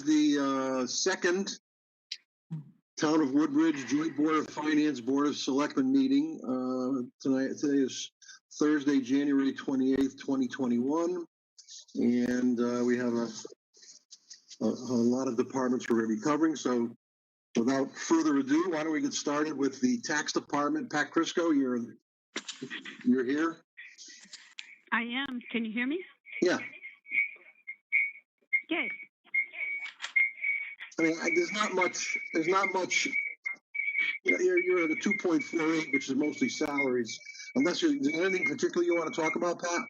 the second Town of Woodbridge Joint Board of Finance Board of Selectmen meeting. Today is Thursday, January 28th, 2021. And we have a lot of departments we're going to be covering. So without further ado, why don't we get started with the tax department. Pat Crisco, you're here? I am. Can you hear me? Yeah. Okay. I mean, there's not much, you're at a 2.48, which is mostly salaries. Unless is there anything particular you want to talk about, Pat?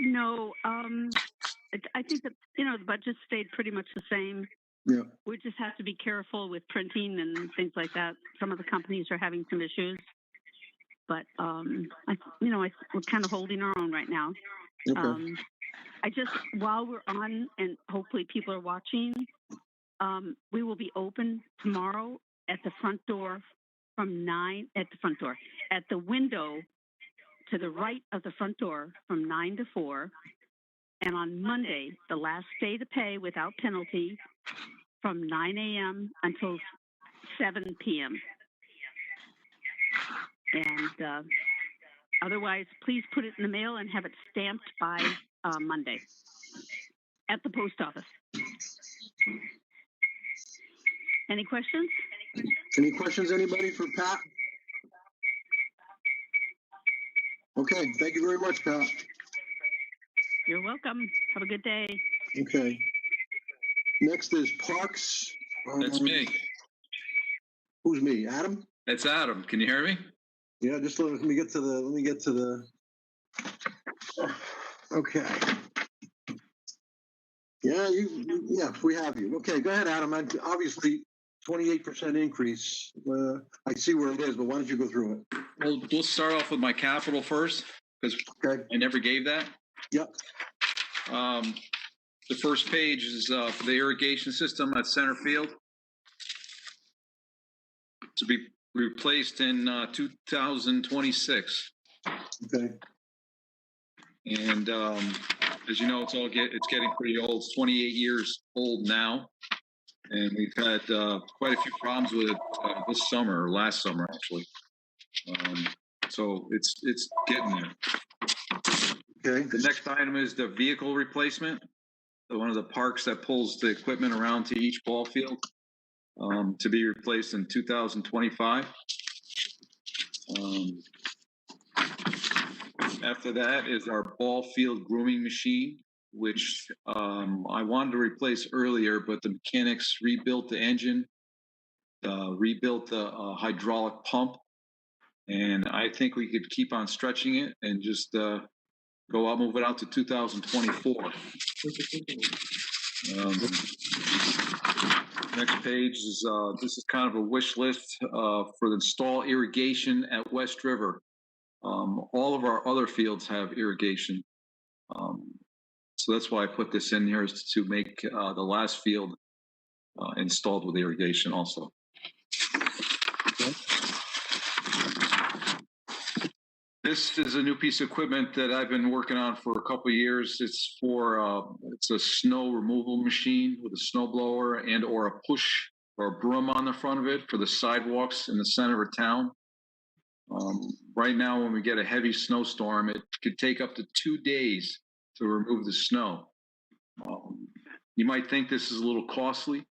No. I think that, the budget stayed pretty much the same. Yeah. We just have to be careful with printing and things like that. Some of the companies are having some issues. But, we're kind of holding our own right now. Okay. While we're on and hopefully people are watching, we will be open tomorrow at the front door from 9 at the front door. At the window to the right of the front door from 9 to 4. And on Monday, the last day to pay without penalty from 9 a.m. until 7 p.m. And otherwise, please put it in the mail and have it stamped by Monday at the post office. Any questions? Any questions, anybody, for Pat? Okay, thank you very much, Pat. You're welcome. Have a good day. Okay. Next is Parks. That's me. Who's me? Adam? That's Adam. Can you hear me? Yeah, just let me get to the. Okay. Yeah, we have you. Okay, go ahead, Adam. Obviously, 28% increase. I see where it is, but why don't you go through it? Well, we'll start off with my capital first, because I never gave that. Yep. The first page is for the irrigation system at center field to be replaced in 2026. Okay. And as you know, it's getting pretty old. It's 28 years old now, and we've had quite a few problems with it this summer, or last summer actually. So it's getting there. Okay. The next item is the vehicle replacement. One of the parks that pulls the equipment around to each ball field to be replaced in 2025. After that is our ball field grooming machine, which I wanted to replace earlier, but the mechanics rebuilt the engine, rebuilt the hydraulic pump, and I think we could keep on stretching it and just move it out to 2024. Next page is this is kind of a wish list for the install irrigation at West River. All of our other fields have irrigation, so that's why I put this in here, is to make the last field installed with irrigation also. Okay. This is a new piece of equipment that I've been working on for a couple of years. It's a snow removal machine with a snow blower and or a push or a broom on the front of it for the sidewalks in the center of town. Right now, when we get a heavy snowstorm, it could take up to 2 days to remove the snow. You might think this is a little costly,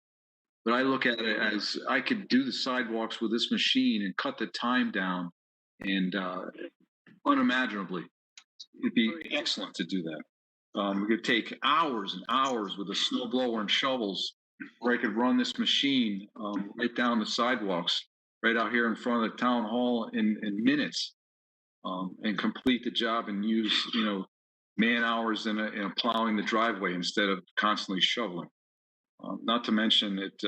but I look at it as I could do the sidewalks with this machine and cut the time down, and unimaginably. It'd be excellent to do that. We could take hours and hours with a snowblower and shovels, where I could run this machine right down the sidewalks, right out here in front of the town hall in minutes, and complete the job and use, man hours in plowing the driveway instead of constantly shoveling. Not to mention it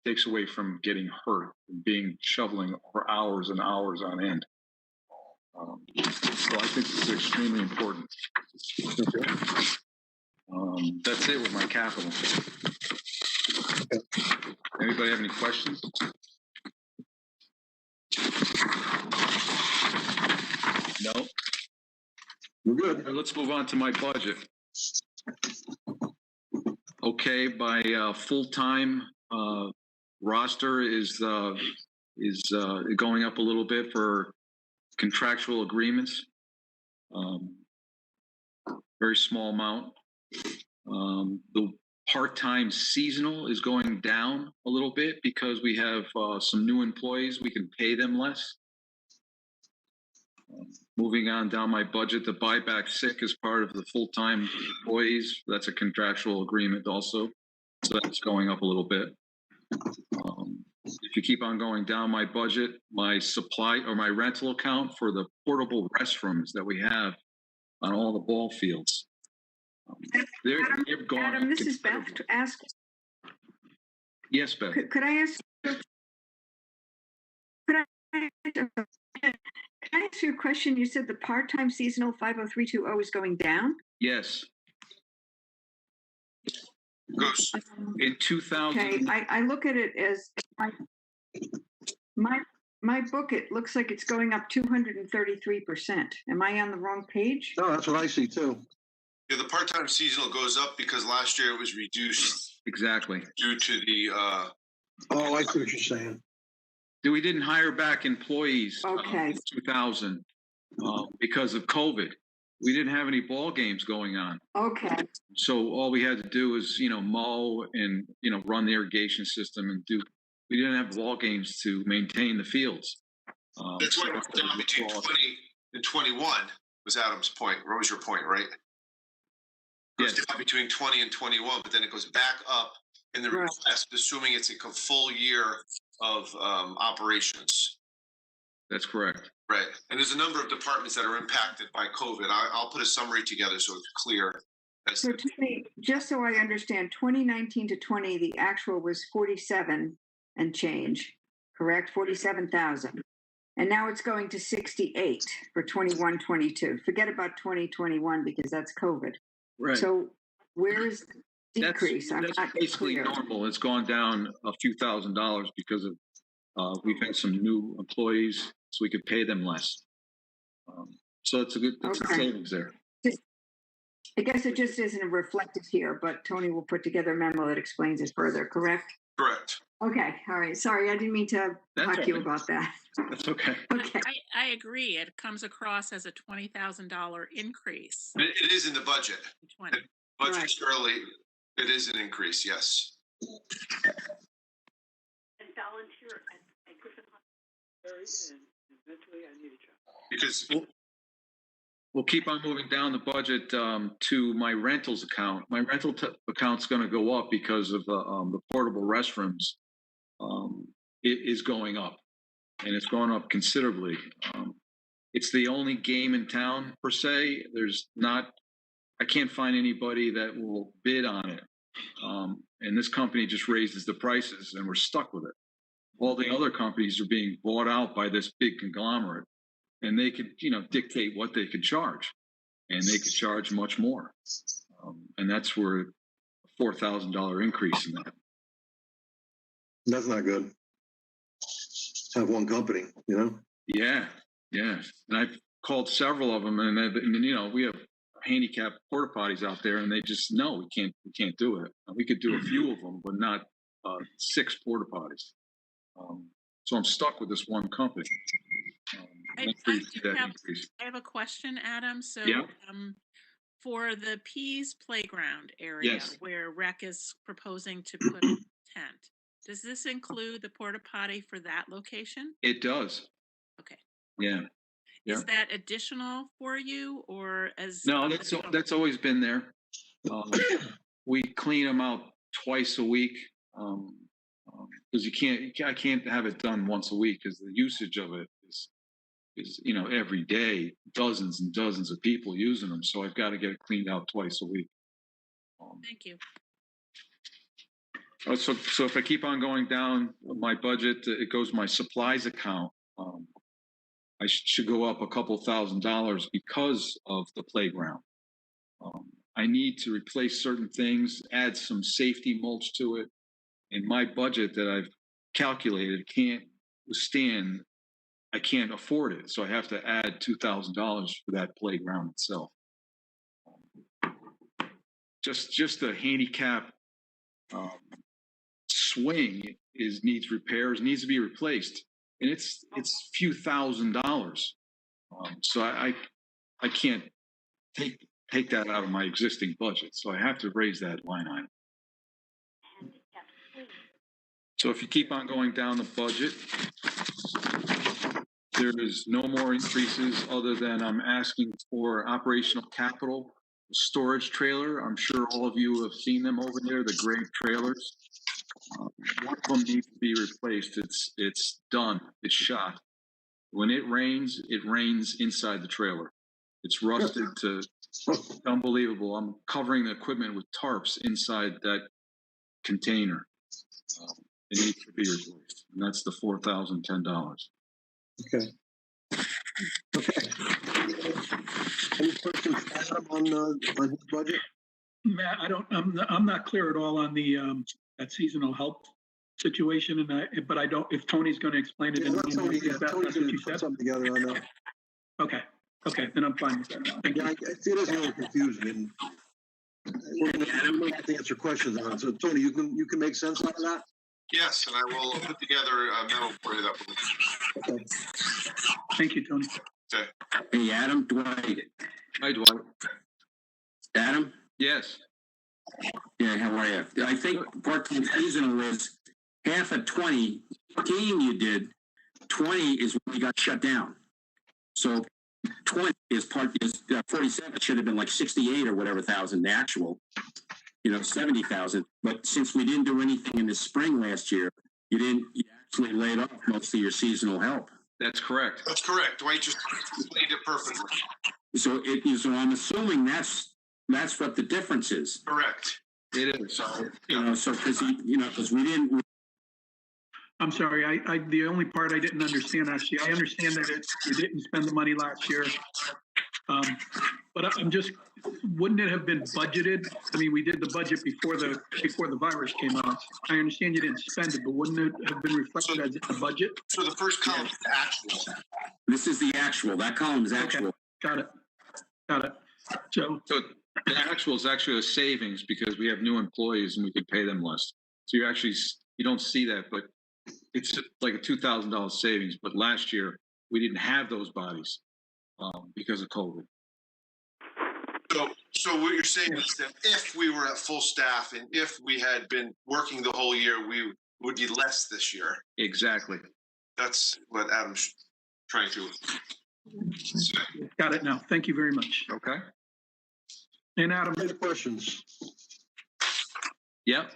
takes away from getting hurt and shoveling for hours and hours on end. So I think this is extremely important. That's it with my capital. Anybody have any questions? No? We're good. Let's move on to my budget. okay. My full-time roster is going up a little bit for contractual agreements. Very small amount. The part-time seasonal is going down a little bit because we have some new employees. We can pay them less. Moving on down my budget, the buyback sick is part of the full-time employees. That's a contractual agreement also. So that's going up a little bit. If you keep on going down my budget, my supply or my rental account for the portable restrooms that we have on all the ball fields. They're gone. Adam, this is Beth. Yes, Beth. Could I ask? Can I ask you a question? You said the part-time seasonal 50320 is going down. Yes. Goes In 2000. Okay, I look at it as my book. It looks like it's going up 233%. Am I on the wrong page? No, that's what I see too. Yeah, the part-time seasonal goes up because last year it was reduced Exactly. due to the Oh, I see what you're saying. We didn't hire back employees Okay. in 2000 because of COVID. We didn't have any ball games going on. Okay. So all we had to do was, mow and, run the irrigation system and we didn't have ball games to maintain the fields. that's why it was down between 20 and 21 was Adam's point. What was your point, right? It was Yes. down between 20 and 21, but then it goes back up in the Right. request, assuming it's a full year of operations. That's correct. Right. And there's a number of departments that are impacted by COVID. I'll put a summary together so it's clear. So to me, just so I understand, 2019 to 20, the actual was 47 and change, correct? 47,000. And now it's going to 68 for 21-22. Forget about 2021 because that's COVID. Right. So where is the decrease? I'm That's not basically clear. normal. It's gone down a few $1,000s because of we've had some new employees, so we could pay them less. So that's a Okay. savings there. I guess it just isn't reflected here, but Tony will put together a memo that explains it further, correct? Correct. Okay, all right. Sorry, I didn't mean to That's talk to you all right. about that. That's okay. Okay. I agree. It comes across as a $20,000 increase. It is in the budget. in 20. Budgetarily, it is an increase, yes. And volunteer at Griffin Because We'll keep on moving down the budget to my rentals account. My rental account's going to go up because of the portable restrooms. It is going up, and it's going up considerably. It's the only game in town per se. I can't find anybody that will bid on it. And this company just raises the prices, and we're stuck with it. All the other companies are being bought out by this big conglomerate. And they could, dictate what they could charge, and they could charge much more. And that's where a $4,000 increase in that. That's not good. Have one company, Yeah. And I've called several of them, and we have handicapped porta potties out there, and they just no, we can't do it. We could do a few of them, but not 6 porta potties. So I'm stuck with this one company. I have a question, Adam. So Yeah. For the Pease Playground area Yes. where Rec is proposing to put a tent, does this include the porta potty for that location? It does. Okay. Yeah. Is that additional for you or as? No, that's always been there. We clean them out twice a week because I can't have it done once a week because the usage of it is every day, dozens and dozens of people using them. So I've got to get it cleaned out twice a week. Thank you. So if I keep on going down my budget, it goes my supplies account. I should go up a couple $1,000s because of the playground. I need to replace certain things, add some safety mulch to it. And my budget that I've calculated can't withstand, I can't afford it. So I have to add $2,000 for that playground itself. Just the handicap swing needs repairs, needs to be replaced, and it's few $1,000s. So I can't take that out of my existing budget. So I have to raise that line item. So if you keep on going down the budget, there is no more increases other than I'm asking for operational capital storage trailer. I'm sure all of you have seen them over there, the gray trailers. One of them needs to be replaced. It's done. It's shot. When it rains inside the trailer. It's rusted to unbelievable. I'm covering the equipment with tarps inside that container. It needs to be replaced, and that's the $4,010. Okay. Okay. Any questions for Adam on his budget? Matt, I'm not clear at all on the that seasonal help situation, but I don't. If Tony's going to explain it, Yeah, let Tony, that's Tony's what going you to put said. something together on that. Okay, then I'm fine with that. Thank Yeah, you. it is a little confusing, and we're going to have to answer questions on it. So, Tony, you can make sense out of that. Yes, and I will put together a memo for you that will. Okay. Thank you, Tony. Okay. Hey, Adam, Dwight. Hi, Dwight. Adam? Yes. Yeah, how are you? I think part-time seasonal is half of 20. 15 you did, 20 is when we got shut down. So 20 is 47 should have been like 68 or whatever thousand, the actual, 70,000. But since we didn't do anything in the spring last year, you actually laid off most of your seasonal help. That's correct. That's correct. Dwight just explained it perfectly. So I'm assuming that's what the difference is. Correct. It is. So because we didn't. I'm sorry. I the only part I didn't understand, actually, I understand that you didn't spend the money last year, but I'm just, wouldn't it have been budgeted? I mean, we did the budget before the virus came out. I understand you didn't spend it, but wouldn't it have been reflected as in the budget? So the first column is actual. This is the actual. That column is actual. Okay. Got it. So the actual is actually a savings because we have new employees and we can pay them less. So you don't see that, but it's like a $2,000 savings. But last year we didn't have those bodies because of COVID. So what you're saying is that if we were at full staff and if we had been working the whole year, we would be less this year. Exactly. That's what Adam's trying to say. got it now. Thank you very much. Okay. And Adam, Any questions? Yep.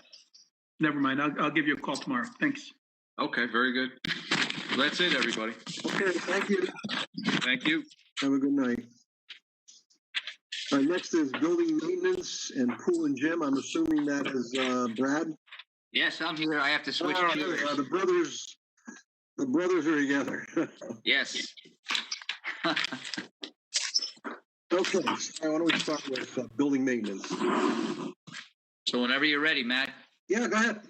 never mind. I'll give you a call tomorrow. Thanks. Okay. Very good. That's it, everybody. Okay, thank you. Thank you. Have a good night. Next is building maintenance and pool and gym. I'm assuming that is Brad. Yes, I'm here. I have to switch Oh, chairs. the brothers are together. Yes. Okay, so why don't we start with building maintenance? So whenever you're ready, Matt. Yeah, go ahead.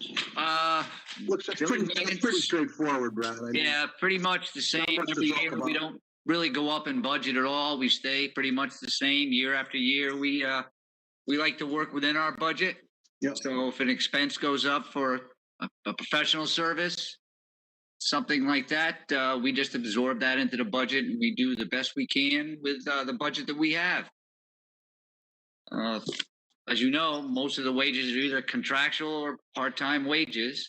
Looks that's building pretty maintenance. straightforward, Brad. I mean, Yeah, pretty much the same much to every talk year. about. We don't really go up in budget at all. We stay pretty much the same year after year. We like to work within our budget. Yep. So if an expense goes up for a professional service, something like that, we just absorb that into the budget and we do the best we can with the budget that we have. As you know, most of the wages are either contractual or part-time wages.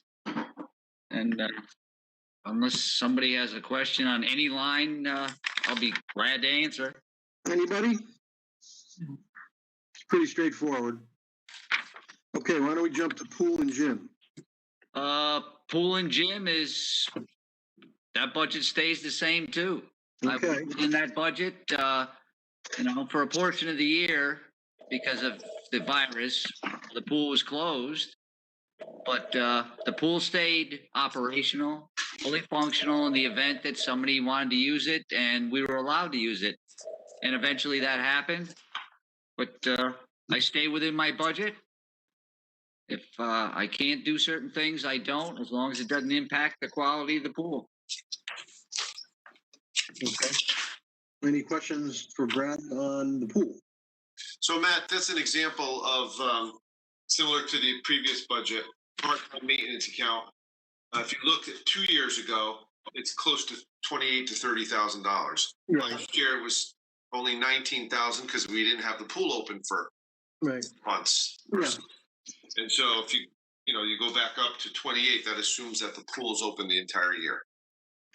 And unless somebody has a question on any line, I'll be glad to answer. Anybody? It's pretty straightforward. Okay, why don't we jump to pool and gym? Pool and gym that budget stays the same too. Okay. In that budget, for a portion of the year, because of the virus, the pool was closed, but the pool stayed operational, fully functional in the event that somebody wanted to use it, and we were allowed to use it. And eventually that happened, but I stay within my budget. If I can't do certain things, I don't, as long as it doesn't impact the quality of the pool. Okay. Any questions for Brad on the pool? So Matt, that's an example of similar to the previous budget, part-time maintenance account. If you looked at 2 years ago, it's close to $28,000 to $30,000. Right. Last year it was only 19,000 because we didn't have the pool open for Right. months. Yeah. And so if you go back up to 28, that assumes that the pool is open the entire year.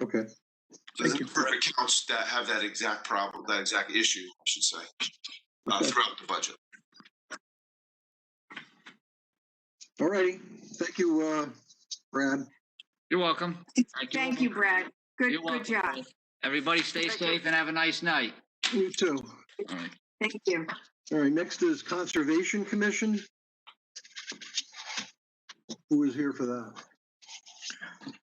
Okay. So there's perfect accounts that have that exact problem, that exact issue, I should say, throughout the budget. All righty. Thank you, Brad. You're welcome. Thank you, Brad. Good, You're good welcome. job. Everybody stay safe and have a nice night. You too. All right. Thank you. All right. Next is Conservation Commission. Who is here for that?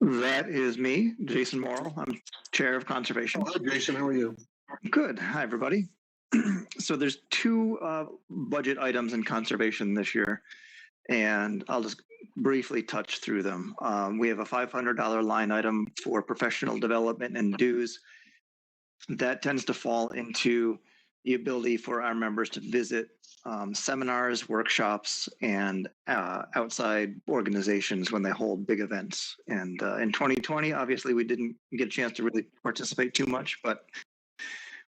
That is me, Jason Morrill. I'm Chair of Conservation. Hi, Jason. How are you? Good. Hi, everybody. So there's two budget items in conservation this year, and I'll just briefly touch through them. We have a $500 line item for professional development and dues. That tends to fall into the ability for our members to visit seminars, workshops, and outside organizations when they hold big events. And in 2020, obviously, we didn't get a chance to really participate too much, but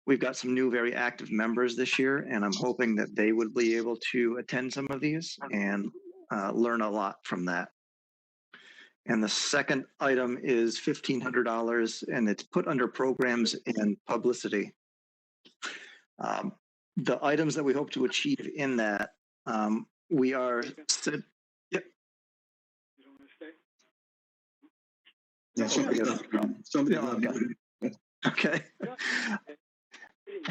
we've got some new, very active members this year, and I'm hoping that they would be able to attend some of these and learn a lot from that. And the second item is $1,500, and it's put under programs and publicity. The items that we hope to achieve in that, we are. Yep. Yeah, somebody Okay.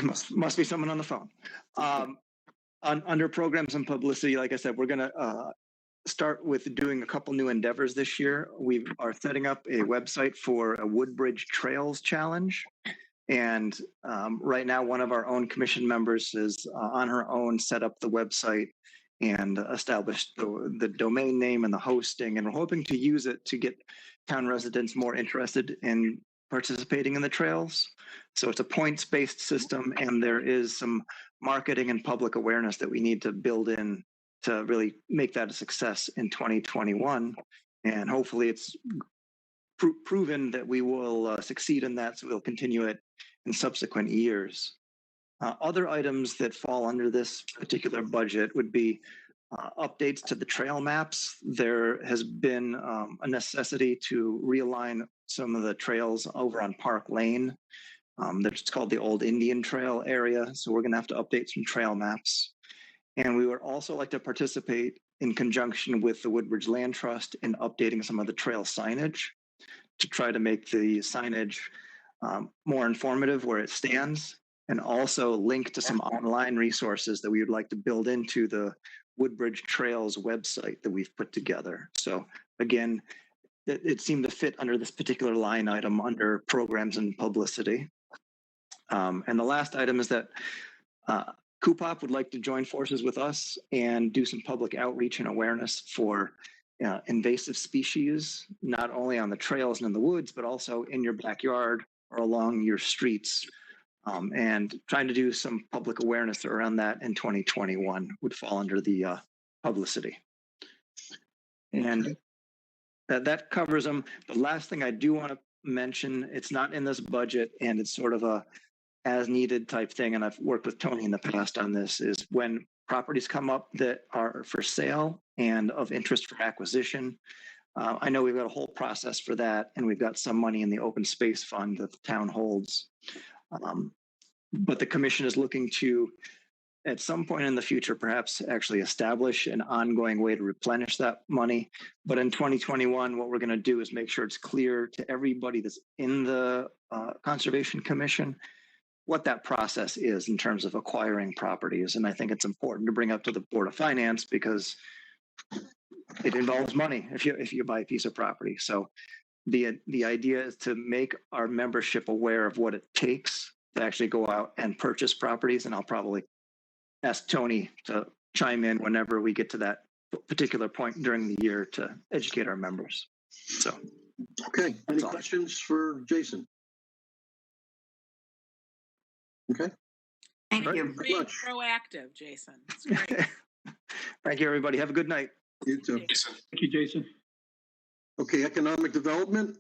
Must be someone on the phone. Under programs and publicity, like I said, we're going to start with doing a couple new endeavors this year. We are setting up a website for a Woodbridge Trails Challenge. And right now, one of our own commission members is on her own set up the website and established the domain name and the hosting. And we're hoping to use it to get town residents more interested in participating in the trails. So it's a points-based system, and there is some marketing and public awareness that we need to build in to really make that a success in 2021. And hopefully it's proven that we will succeed in that, so we'll continue it in subsequent years. Other items that fall under this particular budget would be updates to the trail maps. There has been a necessity to realign some of the trails over on Park Lane. That's called the Old Indian Trail area, so we're going to have to update some trail maps. And we would also like to participate in conjunction with the Woodbridge Land Trust in updating some of the trail signage to try to make the signage more informative where it stands, and also link to some online resources that we would like to build into the Woodbridge Trails website that we've put together. So again, it seemed to fit under this particular line item under programs and publicity. And the last item is that CUPOP would like to join forces with us and do some public outreach and awareness for invasive species, not only on the trails and in the woods, but also in your backyard or along your streets. And trying to do some public awareness around that in 2021 would fall under the publicity. And that covers them. The last thing I do want to mention, it's not in this budget, and it's sort of a as needed type thing, and I've worked with Tony in the past on this, is when properties come up that are for sale and of interest for acquisition. I know we've got a whole process for that, and we've got some money in the open space fund that the town holds. But the commission is looking to, at some point in the future, perhaps actually establish an ongoing way to replenish that money. But in 2021, what we're going to do is make sure it's clear to everybody that's in the Conservation Commission what that process is in terms of acquiring properties. And I think it's important to bring up to the Board of Finance because it involves money if you buy a piece of property. So the idea is to make our membership aware of what it takes to actually go out and purchase properties. And I'll probably ask Tony to chime in whenever we get to that particular point during the year to educate our members. So, okay. Any questions for Jason? Okay. Thank you. Being proactive, Jason. It's great. Thank you, everybody. Have a good night. You too. Jason. Thank you, Jason. Okay, economic development.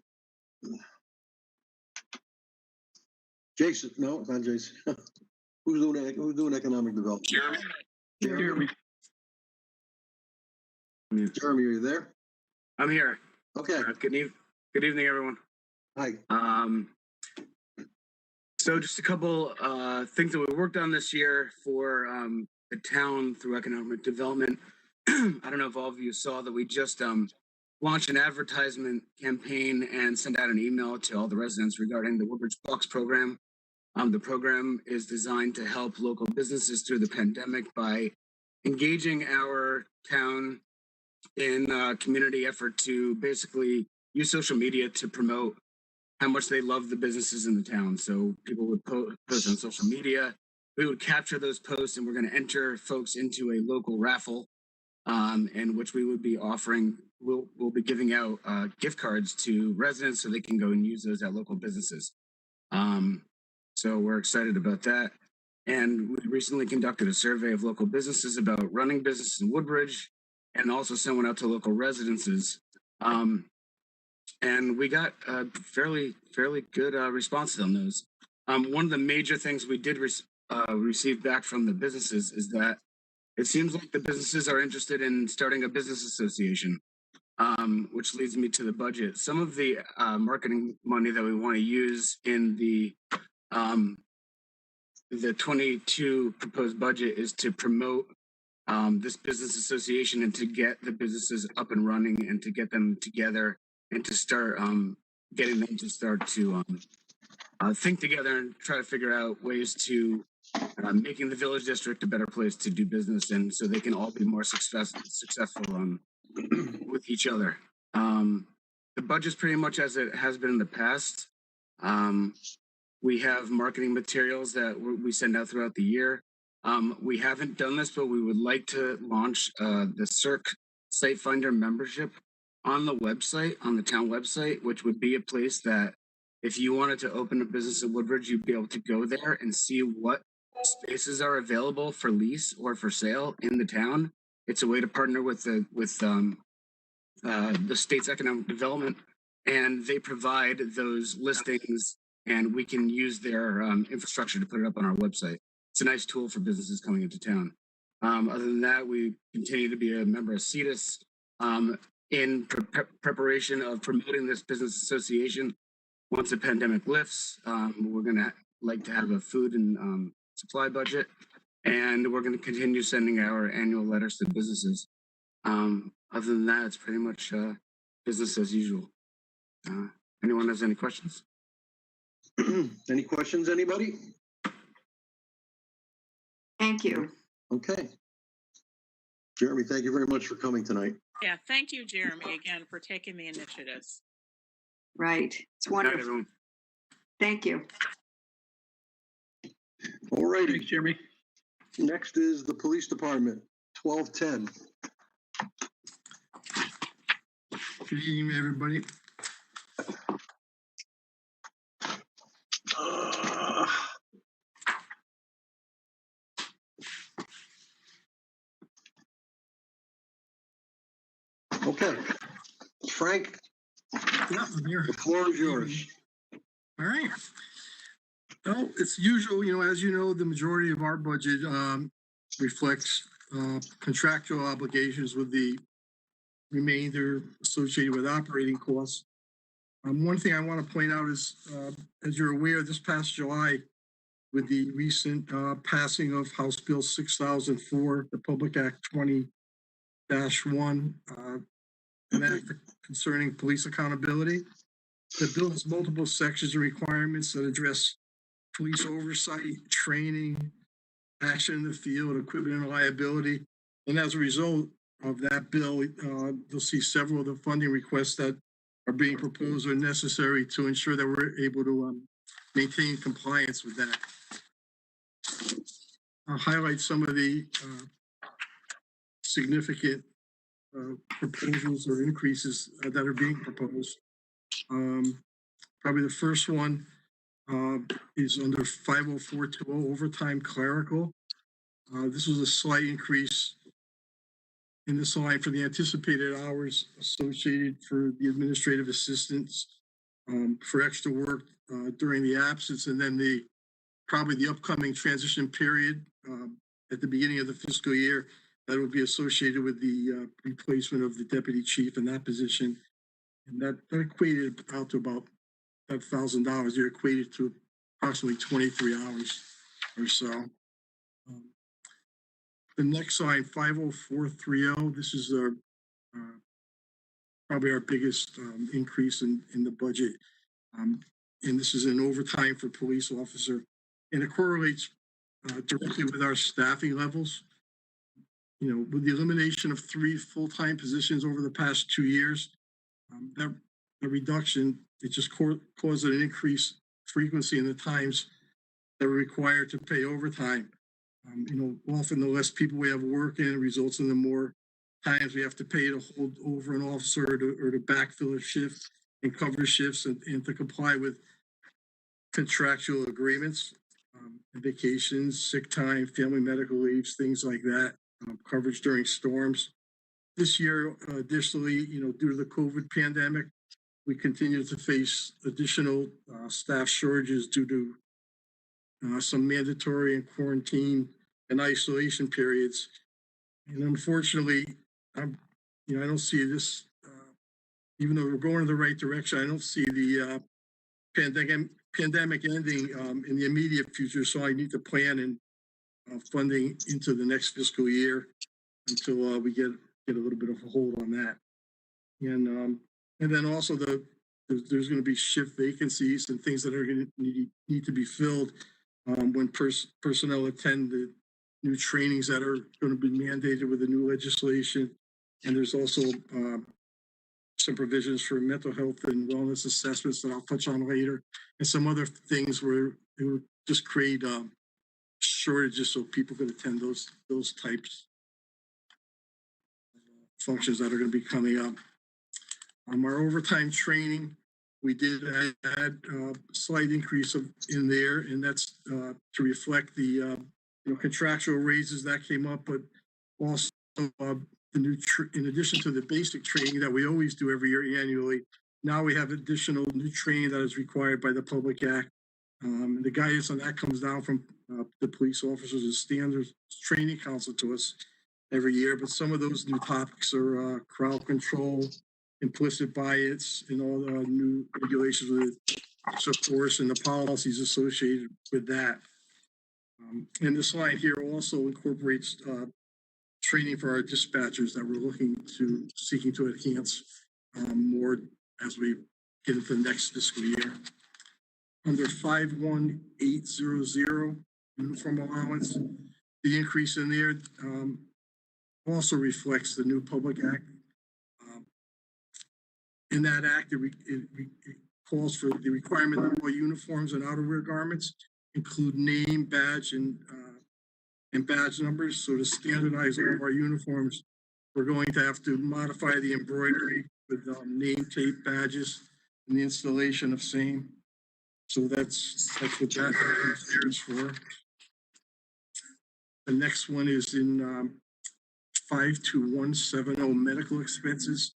Jason, no, it's not Jason. Who's doing economic development? Jeremy. Jeremy. Jeremy, are you there? I'm here. Okay. Good evening, everyone. Hi. So just a couple things that we worked on this year for the town through economic development. I don't know if all of you saw that we just launched an advertisement campaign and sent out an email to all the residents regarding the Woodbridge Bucks program. The program is designed to help local businesses through the pandemic by engaging our town in a community effort to basically use social media to promote how much they love the businesses in the town. So people would post on social media. We would capture those posts, and we're going to enter folks into a local raffle, in which we would be offering. We'll be giving out gift cards to residents so they can go and use those at local businesses. So we're excited about that. And we recently conducted a survey of local businesses about running business in Woodbridge, and also sent one out to local residences. And we got a fairly good responses on those. One of the major things we did receive back from the businesses is that it seems like the businesses are interested in starting a business association, which leads me to the budget. Some of the marketing money that we want to use in the 22 proposed budget is to promote this business association and to get the businesses up and running and to get them together and to start getting them to start to think together and try to figure out ways to making the village district a better place to do business, and so they can all be more successful with each other. The budget's pretty much as it has been in the past. We have marketing materials that we send out throughout the year. We haven't done this, but we would like to launch the CERC Site Finder membership on the website, on the town website, which would be a place that if you wanted to open a business in Woodbridge, you'd be able to go there and see what spaces are available for lease or for sale in the town. It's a way to partner with the state's economic development, and they provide those listings, and we can use their infrastructure to put it up on our website. It's a nice tool for businesses coming into town. Other than that, we continue to be a member of CETUS in preparation of promoting this business association. Once the pandemic lifts, we're going to like to have a food and supply budget, and we're going to continue sending our annual letters to businesses. Other than that, it's pretty much business as usual. Anyone has any questions? Any questions, anybody? Thank you. Okay. Jeremy, thank you very much for coming tonight. Yeah, thank you, Jeremy, again, for taking the initiatives. Right. It's wonderful. Thank you. All righty. Thanks, Jeremy. Next is the police department, 1210. Good evening, everybody. Okay. Frank, Yeah, I'm here. the floor is yours. All right. Well, it's usual, as you know, the majority of our budget reflects contractual obligations with the remainder associated with operating costs. One thing I want to point out is, as you're aware, this past July, with the recent passing of House Bill 6004, the Public Act 20-1, an act concerning police accountability. The bill has multiple sections and requirements that address police oversight, training, action in the field, equipment and liability. And as a result of that bill, you'll see several of the funding requests that are being proposed are necessary to ensure that we're able to maintain compliance with that. I'll highlight some of the significant proposals or increases that are being proposed. Probably the first one is under 50420 overtime clerical. This was a slight increase in this line for the anticipated hours associated for the administrative assistants for extra work during the absence, and then probably the upcoming transition period at the beginning of the fiscal year that will be associated with the replacement of the deputy chief in that position. And that equated out to about $1,000. They're equated to approximately 23 hours or so. The next line, 50430, this is probably our biggest increase in the budget. And this is an overtime for police officer. And it correlates directly with our staffing levels. You know, with the elimination of 3 full-time positions over the past 2 years, that reduction, it just caused an increased frequency in the times that were required to pay overtime. You know, often the less people we have working, it results in the more times we have to pay to hold over an officer or to backfill a shift and cover shifts and to comply with contractual agreements, vacations, sick time, family medical leaves, things like that, coverage during storms. This year, additionally, you know, due to the COVID pandemic, we continue to face additional staff shortages due to some mandatory and quarantine and isolation periods. And unfortunately, I don't see this, even though we're going in the right direction, I don't see the pandemic ending in the immediate future. So I need to plan and funding into the next fiscal year until we get a little bit of a hold on that. And then also there's going to be shift vacancies and things that are going to need to be filled when personnel attend the new trainings that are going to be mandated with the new legislation. And there's also some provisions for mental health and wellness assessments that I'll touch on later, and some other things where it would just create shortages so people can attend those types of functions that are going to be coming up. Our overtime training, we did add a slight increase in there, and that's to reflect the contractual raises that came up, but also the new, in addition to the basic training that we always do every year annually, now we have additional new training that is required by the Public Act. The guidance on that comes down from the police officers and standards training council to us every year. But some of those new topics are crowd control, implicit bias, and all the new regulations with force and the policies associated with that. And this line here also incorporates training for our dispatchers that we're seeking to enhance more as we get into the next fiscal year. Under 51800 uniform allowance, the increase in there also reflects the new Public Act. In that act, it calls for the requirement that all uniforms and outerwear garments include name, badge, and badge numbers. So to standardize all of our uniforms, we're going to have to modify the embroidery with name tape badges and the installation of same. So that's what that is for. The next one is in 52170 medical expenses.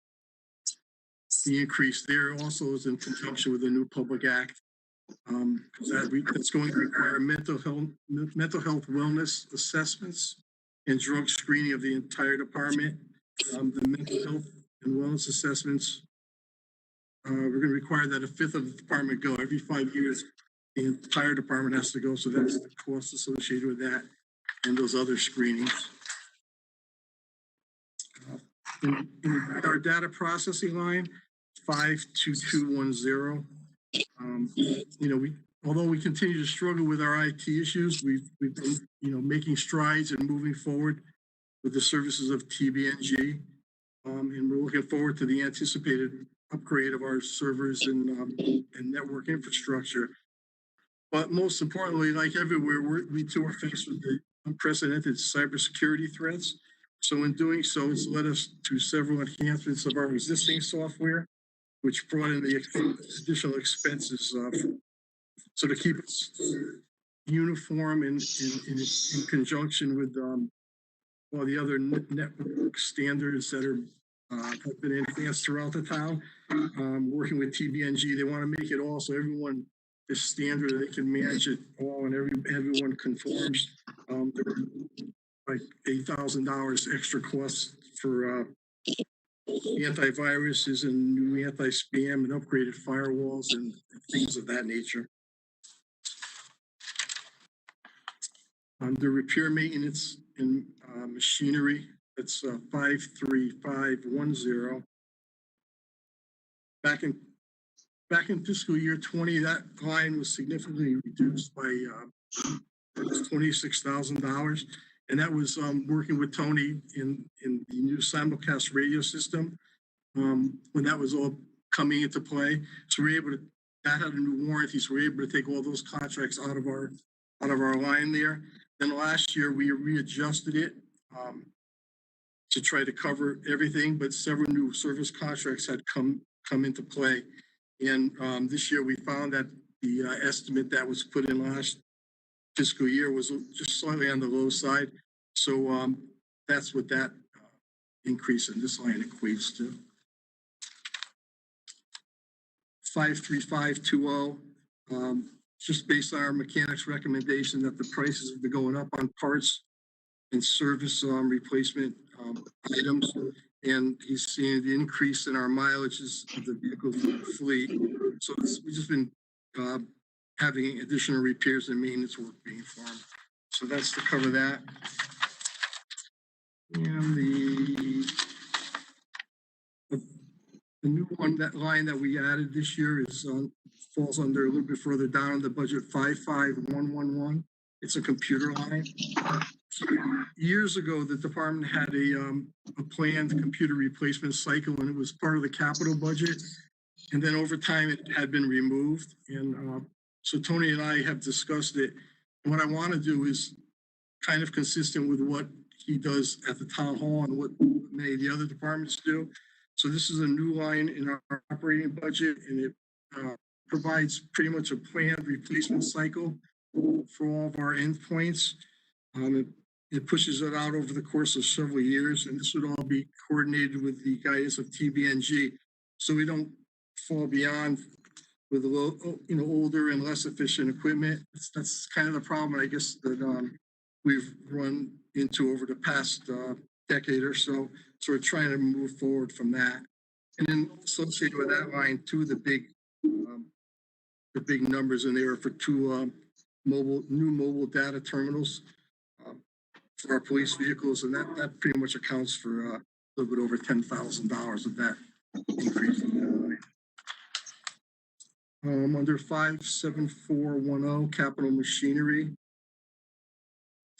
The increase there also is in conjunction with the new Public Act. That's going to require mental health wellness assessments and drug screening of the entire department. The mental health and wellness assessments, we're going to require that a fifth of the department go every 5 years. The entire department has to go, so that's the cost associated with that and those other screenings. In our data processing line, 52210. Although we continue to struggle with our IT issues, we've been, making strides and moving forward with the services of TBNG. And we're looking forward to the anticipated upgrade of our servers and network infrastructure. But most importantly, like everywhere, we too are faced with the unprecedented cybersecurity threats. So in doing so, it's led us to several enhancements of our existing software, which brought in the additional expenses. So to keep it uniform in conjunction with all the other network standards that are have been enhanced throughout the town. Working with TBNG, they want to make it all so everyone is standard, they can manage it all, and everyone conforms. There were like $8,000 extra costs for antiviruses and new anti-spam and upgraded firewalls and things of that nature. Under repair, maintenance, and machinery, it's 53510. Back in fiscal year 20, that line was significantly reduced by $26,000, and that was working with Tony in the new simulcast radio system when that was all coming into play. So we're able to, that had a new warranty, so we're able to take all those contracts out of our line there. Then last year we readjusted it to try to cover everything, but several new service contracts had come into play. And this year we found that the estimate that was put in last fiscal year was just slightly on the low side. So that's what that increase in this line equates to. 53520, just based on our mechanics recommendation that the prices have been going up on parts and service replacement items. And he's seeing the increase in our mileages of the vehicle fleet. So we've just been having additional repairs and maintenance work being performed. So that's to cover that. And the new one, that line that we added this year is falls under a little bit further down in the budget, 55111. It's a computer line. Years ago, the department had a planned computer replacement cycle, and it was part of the capital budget. And then over time, it had been removed. And so Tony and I have discussed it. And what I want to do is kind of consistent with what he does at the town hall and what many of the other departments do. So this is a new line in our operating budget, and it provides pretty much a planned replacement cycle for all of our endpoints. It pushes it out over the course of several years, and this would all be coordinated with the guidance of TBNG, so we don't fall beyond with older and less efficient equipment. That's kind of the problem, I guess, that we've run into over the past decade or so. So we're trying to move forward from that. And then associated with that line, too, the big numbers in there for two new mobile data terminals for our police vehicles, and that pretty much accounts for a little bit over $10,000 of that increase in that line. Under 57410, capital machinery,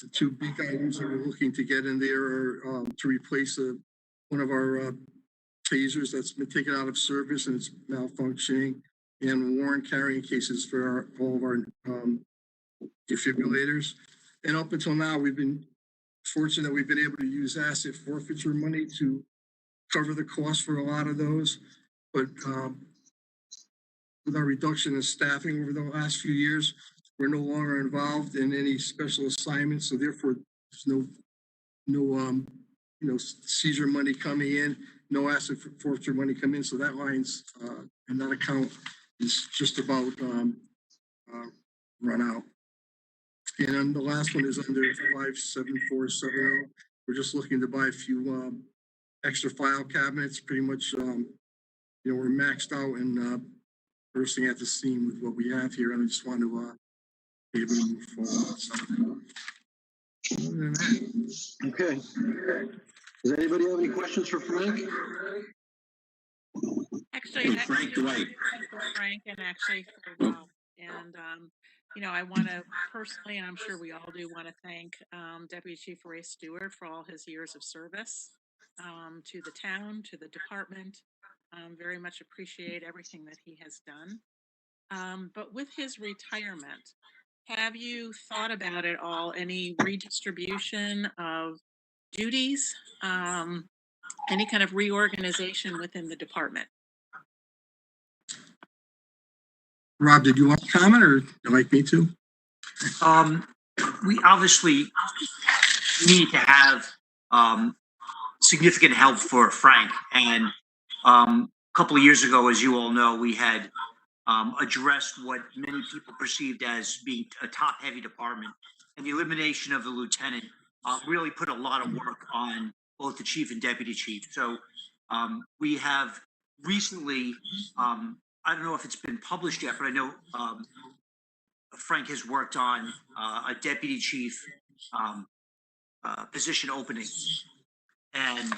the two big items that we're looking to get in there are to replace one of our tasers that's been taken out of service and it's malfunctioning, and warrant carrying cases for all of our defibrillators. And up until now, we've been fortunate that we've been able to use asset forfeiture money to cover the cost for a lot of those. But with our reduction in staffing over the last few years, we're no longer involved in any special assignments. So therefore, there's no seizure money coming in, no asset forfeiture money coming in. So that line's and that account is just about run out. And then the last one is under 57470. We're just looking to buy a few extra file cabinets. Pretty much, we're maxed out and bursting at the seam with what we have here, and I just want to be able to move forward. So, other than that. Okay. Does anybody have any questions for Frank? Actually, Frank Dwight. Frank, and actually for Rob. And I want to personally, and I'm sure we all do, want to thank Deputy Chief Ray Stewart for all his years of service to the town, to the department. Very much appreciate everything that he has done. But with his retirement, have you thought about it all? Any redistribution of duties? Any kind of reorganization within the department? Rob, did you want to comment, or would you like me to? We obviously need to have significant help for Frank. And a couple of years ago, as you all know, we had addressed what many people perceived as being a top-heavy department, and the elimination of the lieutenant really put a lot of work on both the chief and deputy chief. So we have recently, I don't know if it's been published yet, but I know Frank has worked on a deputy chief position opening, and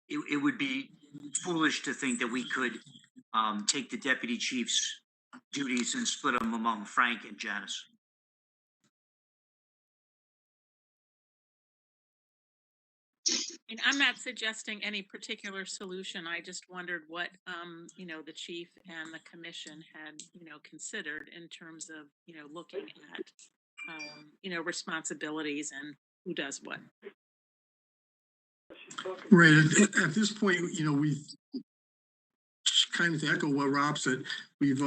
it would be foolish to think that we could take the deputy chief's duties and split them among Frank and Janice. And I'm not suggesting any particular solution. I just wondered what, the chief and the commission had, considered in terms of, looking at, responsibilities and who does what. Right. At this point, we've kind of to echo what Rob said, we've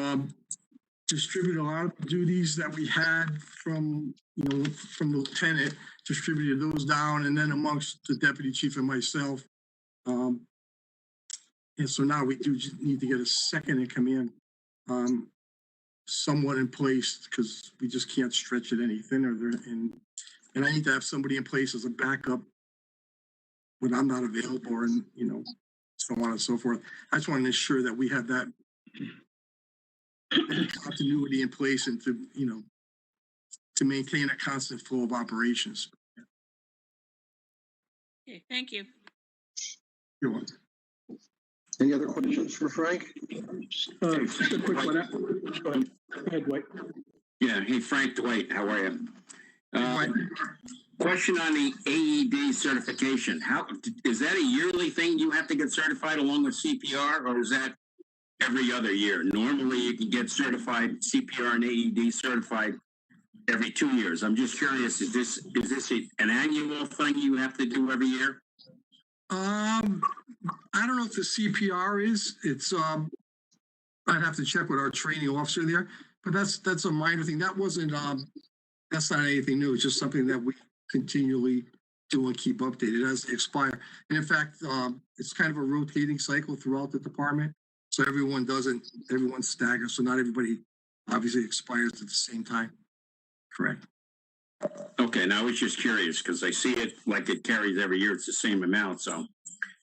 distributed a lot of the duties that we had from the lieutenant, distributed those down, and then amongst the deputy chief and myself. And so now we do need to get a second in command somewhat in place, because we just can't stretch it any thinner there. And I need to have somebody in place as a backup when I'm not available, and so on and so forth. I just want to ensure that we have that continuity in place, and to maintain a constant flow of operations. Okay, thank you. You're welcome. Any other questions for Frank? Just a quick one. Go ahead, Dwight. Yeah. Hey, Frank, Dwight, how are you? Question on the AED certification. How is that a yearly thing? You have to get certified along with CPR, or is that every other year? Normally, you can get certified CPR and AED certified every 2 years. I'm just curious. Is this an annual thing you have to do every year? I don't know if the CPR is. It's I'd have to check with our training officer there, but that's a minor thing. That wasn't that's not anything new. It's just something that we continually do and keep updated as they expire. And in fact, it's kind of a rotating cycle throughout the department. So everyone staggers. So not everybody obviously expires at the same time. Correct. Okay, now I was just curious because I see it like it carries every year. It's the same amount. So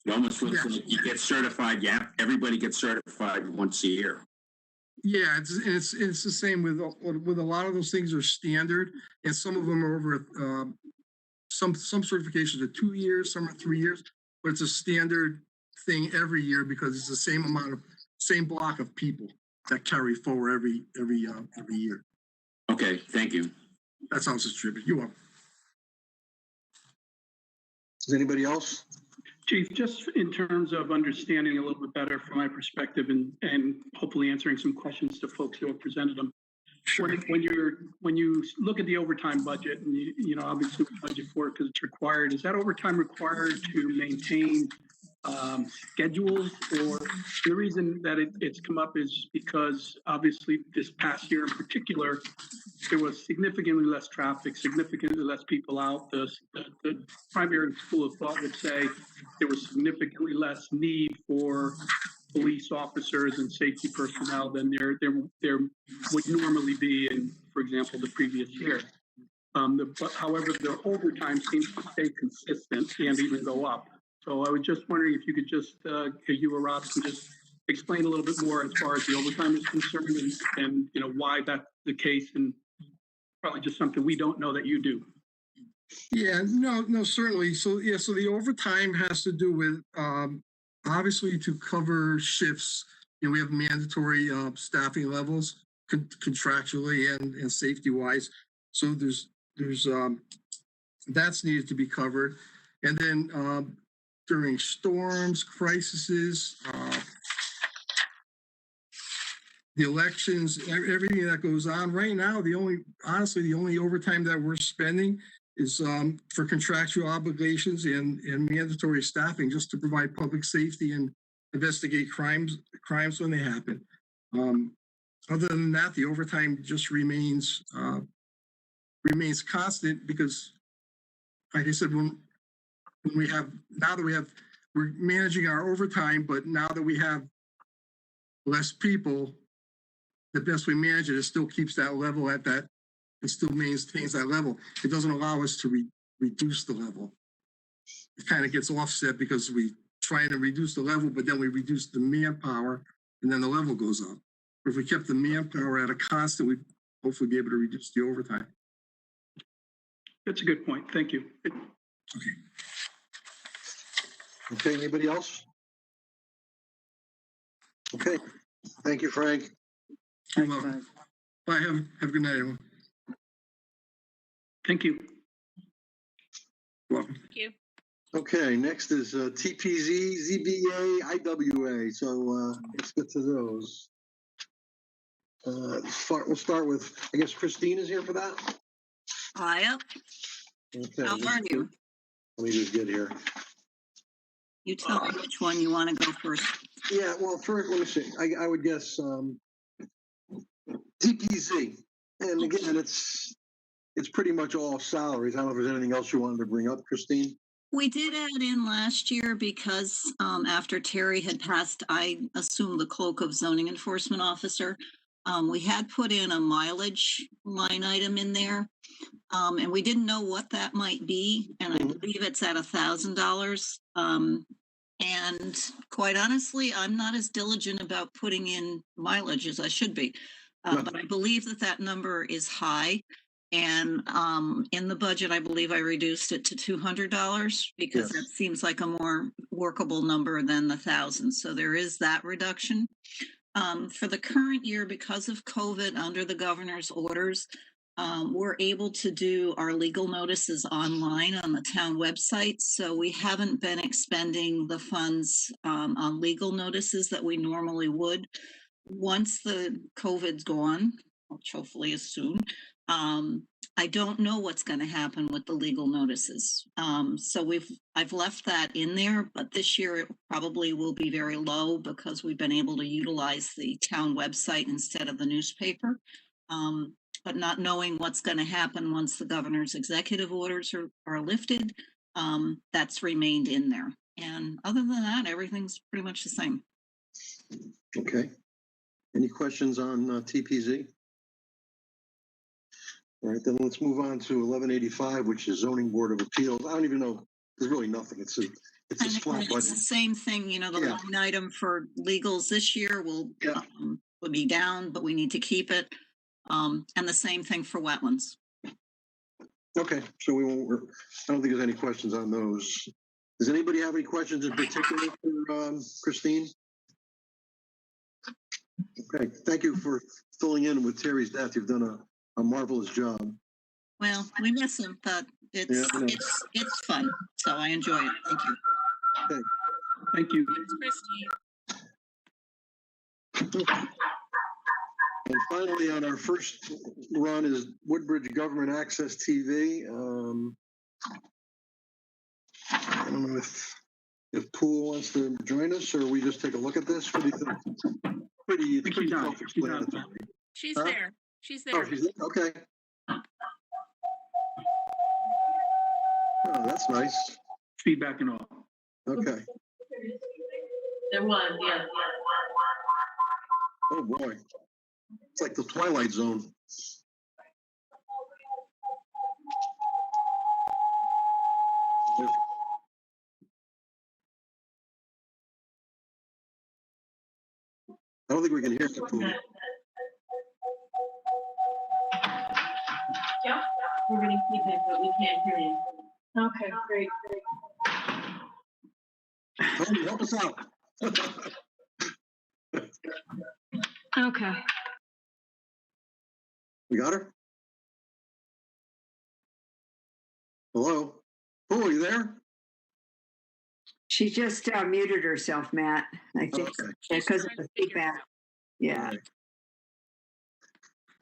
it almost looks like you get certified. Yeah, everybody gets certified once a year. Yeah, it's the same with a lot of those things are standard, and some of them are over some certifications are 2 years, some are 3 years, but it's a standard thing every year because it's the same block of people that carry forward every year. Okay, thank you. That's how it's distributed. You are. Is anybody else? Chief, just in terms of understanding a little bit better from my perspective and hopefully answering some questions to folks who have presented them. Sure. When you look at the overtime budget, and obviously we budget for it because it's required, is that overtime required to maintain schedules? Or the reason that it's come up is because obviously this past year in particular, there was significantly less traffic, significantly less people out. The primary school of thought would say there was significantly less need for police officers and safety personnel than there would normally be in, for example, the previous year. However, the overtime seems to stay consistent and even go up. So I was just wondering if you could just, you or Rob, can just explain a little bit more as far as the overtime is concerned, and why that's the case, and probably just something we don't know that you do. Yeah, no, certainly. So the overtime has to do with obviously to cover shifts. We have mandatory staffing levels contractually and safety wise. So there's that's needed to be covered, and then during storms, crises, the elections, everything that goes on right now, the only overtime that we're spending is for contractual obligations and mandatory staffing, just to provide public safety and investigate crimes when they happen. Other than that, the overtime just remains constant because, like I said, when we're managing our overtime, but now that we have less people, the best we manage it, it still keeps that level at that, it still maintains that level. It doesn't allow us to reduce the level. It kind of gets offset because we trying to reduce the level, but then we reduce the manpower and then the level goes up. If we kept the manpower at a constant, we'd hopefully be able to reduce the overtime. That's a good point. Thank you. Okay, anybody else? Okay, thank you, Frank. You're welcome. Bye, have a good night, everyone. Thank you. Welcome. Thank you. Okay, next is TPZ, ZBA, IWA. So let's get to those. We'll start with, I guess Christine is here for that? Hiya. Okay. How are you? Let me just get here. You tell me which one you want to go first. Yeah, well, first, let me see. I would guess TPZ. And again, it's pretty much all salaries. I don't know if there's anything else you wanted to bring up, Christine. We did add in last year because after Terry had passed, I assumed the cloak of zoning enforcement officer. We had put in a mileage line item in there, and we didn't know what that might be. And I believe it's at $1,000. And quite honestly, I'm not as diligent about putting in mileage as I should be. But I believe that number is high. And in the budget, I believe I reduced it to $200 because that seems like a more workable number than the 1,000. So there is that reduction. For the current year, because of COVID, under the governor's orders, we're able to do our legal notices online on the town website. So we haven't been expending the funds on legal notices that we normally would. Once the COVID's gone, which hopefully is soon, I don't know what's going to happen with the legal notices. So I've left that in there, but this year it probably will be very low because we've been able to utilize the town website instead of the newspaper. But not knowing what's going to happen once the governor's executive orders are lifted, that's remained in there. And other than that, everything's pretty much the same. Okay. Any questions on TPZ? All right, then let's move on to 1185, which is Zoning Board of Appeals. I don't even know. There's really nothing. It's a flat budget. It's the same thing, the line item for legals this year will be down, but we need to keep it. And the same thing for wetlands. Okay, so we won't. I don't think there's any questions on those. Does anybody have any questions in particular for Christine? Okay, thank you for filling in with Terry's death. You've done a marvelous job. Well, we miss him, but it's fun, so I enjoy it. Thank you. Okay. Thank you. Thanks, Christine. And finally, on our first run is Woodbridge Government Access TV. I don't know if Poole wants to join us, or we just take a look at this. What do you think? Pretty self-explanatory. She's there. She's there. Oh, she's there? Okay. Oh, that's nice. Feedback and all. Okay. There was, yeah. Oh boy. It's like the Twilight Zone. I don't think we can hear you. Yeah, we're getting feedback, but we can't hear you. Okay, great. Tony, help us out. Okay. We got her? Hello? Oh, are you there? She just muted herself, Matt. I think because of the feedback. Yeah.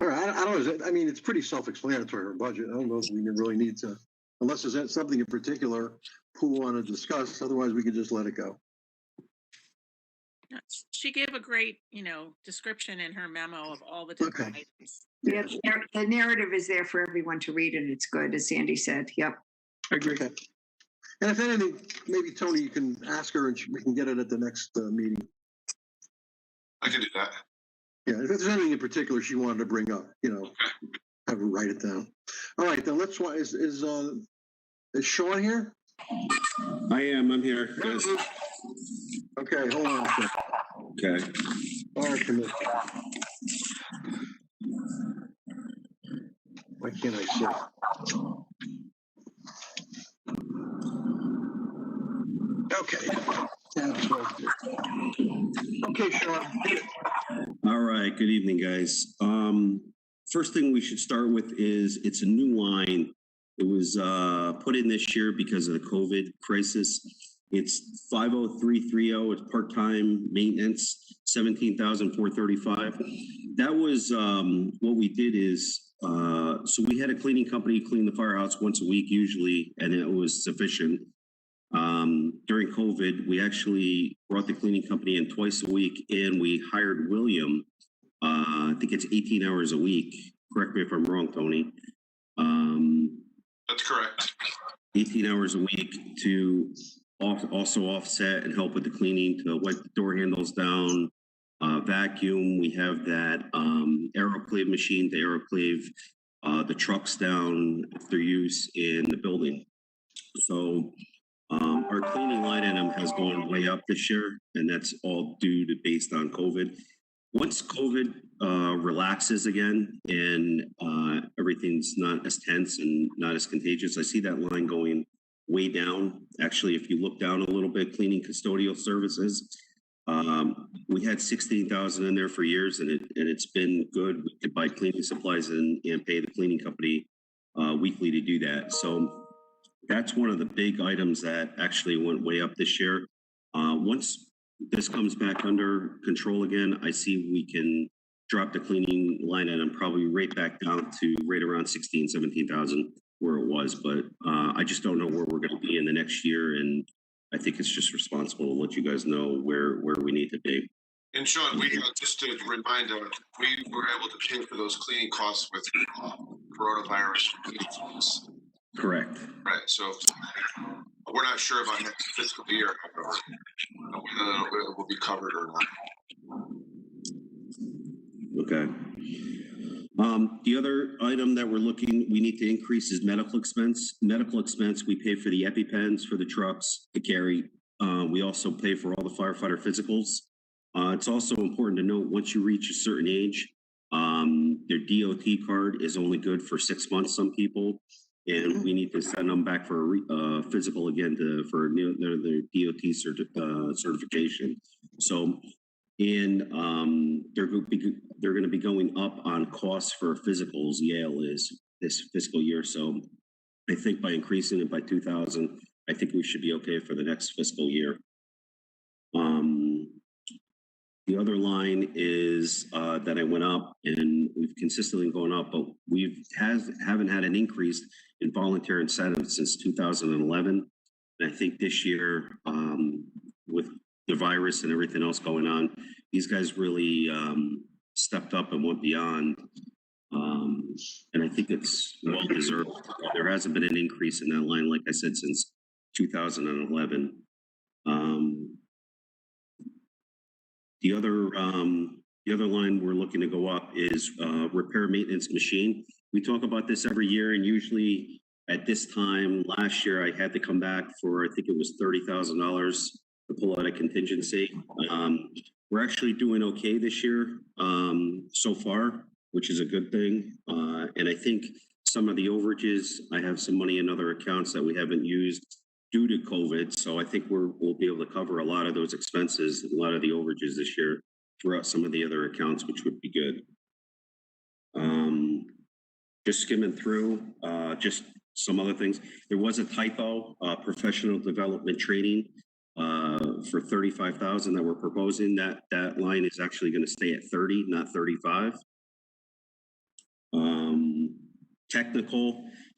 All right. I don't know. I mean, it's pretty self-explanatory, her budget. I don't know if we really need to, unless there's something in particular Poole want to discuss. Otherwise, we could just let it go. She gave a great, description in her memo of all the different items. Yeah, the narrative is there for everyone to read, and it's good, as Sandy said. Yep. Okay. And if anything, maybe Tony, you can ask her and we can get it at the next meeting. I can do that. Yeah, if there's anything in particular she wanted to bring up, have her write it down. All right, then let's. Is Sean here? I am. I'm here. Yes. Okay, hold on a second. Okay. Fire committee. Why can't I see? Okay. Okay, Sean. All right. Good evening, guys. First thing we should start with is it's a new line. It was put in this year because of the COVID crisis. It's 50330. It's part-time maintenance, 17,435. That was what we did is so we had a cleaning company clean the firehouse once a week usually, and it was sufficient. During COVID, we actually brought the cleaning company in twice a week, and we hired William. I think it's 18 hours a week. Correct me if I'm wrong, Tony. That's correct. 18 hours a week to also offset and help with the cleaning, to wipe the door handles down, vacuum. We have that aeroclave machine to aeroclave the trucks down after use in the building. So our cleaning line item has gone way up this year, and that's all due to based on COVID. Once COVID relaxes again and everything's not as tense and not as contagious, I see that line going way down. Actually, if you look down a little bit, cleaning custodial services, we had 16,000 in there for years, and it's been good. We could buy cleaning supplies and pay the cleaning company weekly to do that. So that's one of the big items that actually went way up this year. Once this comes back under control again, I see we can drop the cleaning line item probably right back down to right around 16, 17,000 where it was. But I just don't know where we're going to be in the next year. And I think it's just responsible to let you guys know where we need to be. And Sean, we just to remind we were able to pay for those cleaning costs with coronavirus. Correct. Right. So we're not sure about next fiscal year, however, whether it will be covered or not. Okay. The other item that we need to increase is medical expense. Medical expense, we pay for the EpiPens for the trucks to carry. We also pay for all the firefighter physicals. It's also important to note, once you reach a certain age, their DOT card is only good for 6 months, some people, and we need to send them back for a physical again for their DOT certification. So, and they're going to be going up on costs for physicals. Yale is this fiscal year, so I think by increasing it by 2,000, I think we should be okay for the next fiscal year. The other line is that I went up, and we've consistently gone up, but haven't had an increase in volunteer incentives since 2011. And I think this year, with the virus and everything else going on, these guys really stepped up and went beyond. And I think it's well deserved. There hasn't been an increase in that line, like I said, since 2011. The other line we're looking to go up is repair maintenance machine. We talk about this every year, and usually at this time last year, I had to come back for, I think it was $30,000 to pull out a contingency. We're actually doing okay this year so far, which is a good thing. And I think some of the overages, I have some money in other accounts that we haven't used due to COVID. So I think we'll be able to cover a lot of those expenses, a lot of the overages this year throughout some of the other accounts, which would be good. Just skimming through, just some other things. There was a typo, professional development training for 35,000 that we're proposing. That line is actually going to stay at 30, not 35.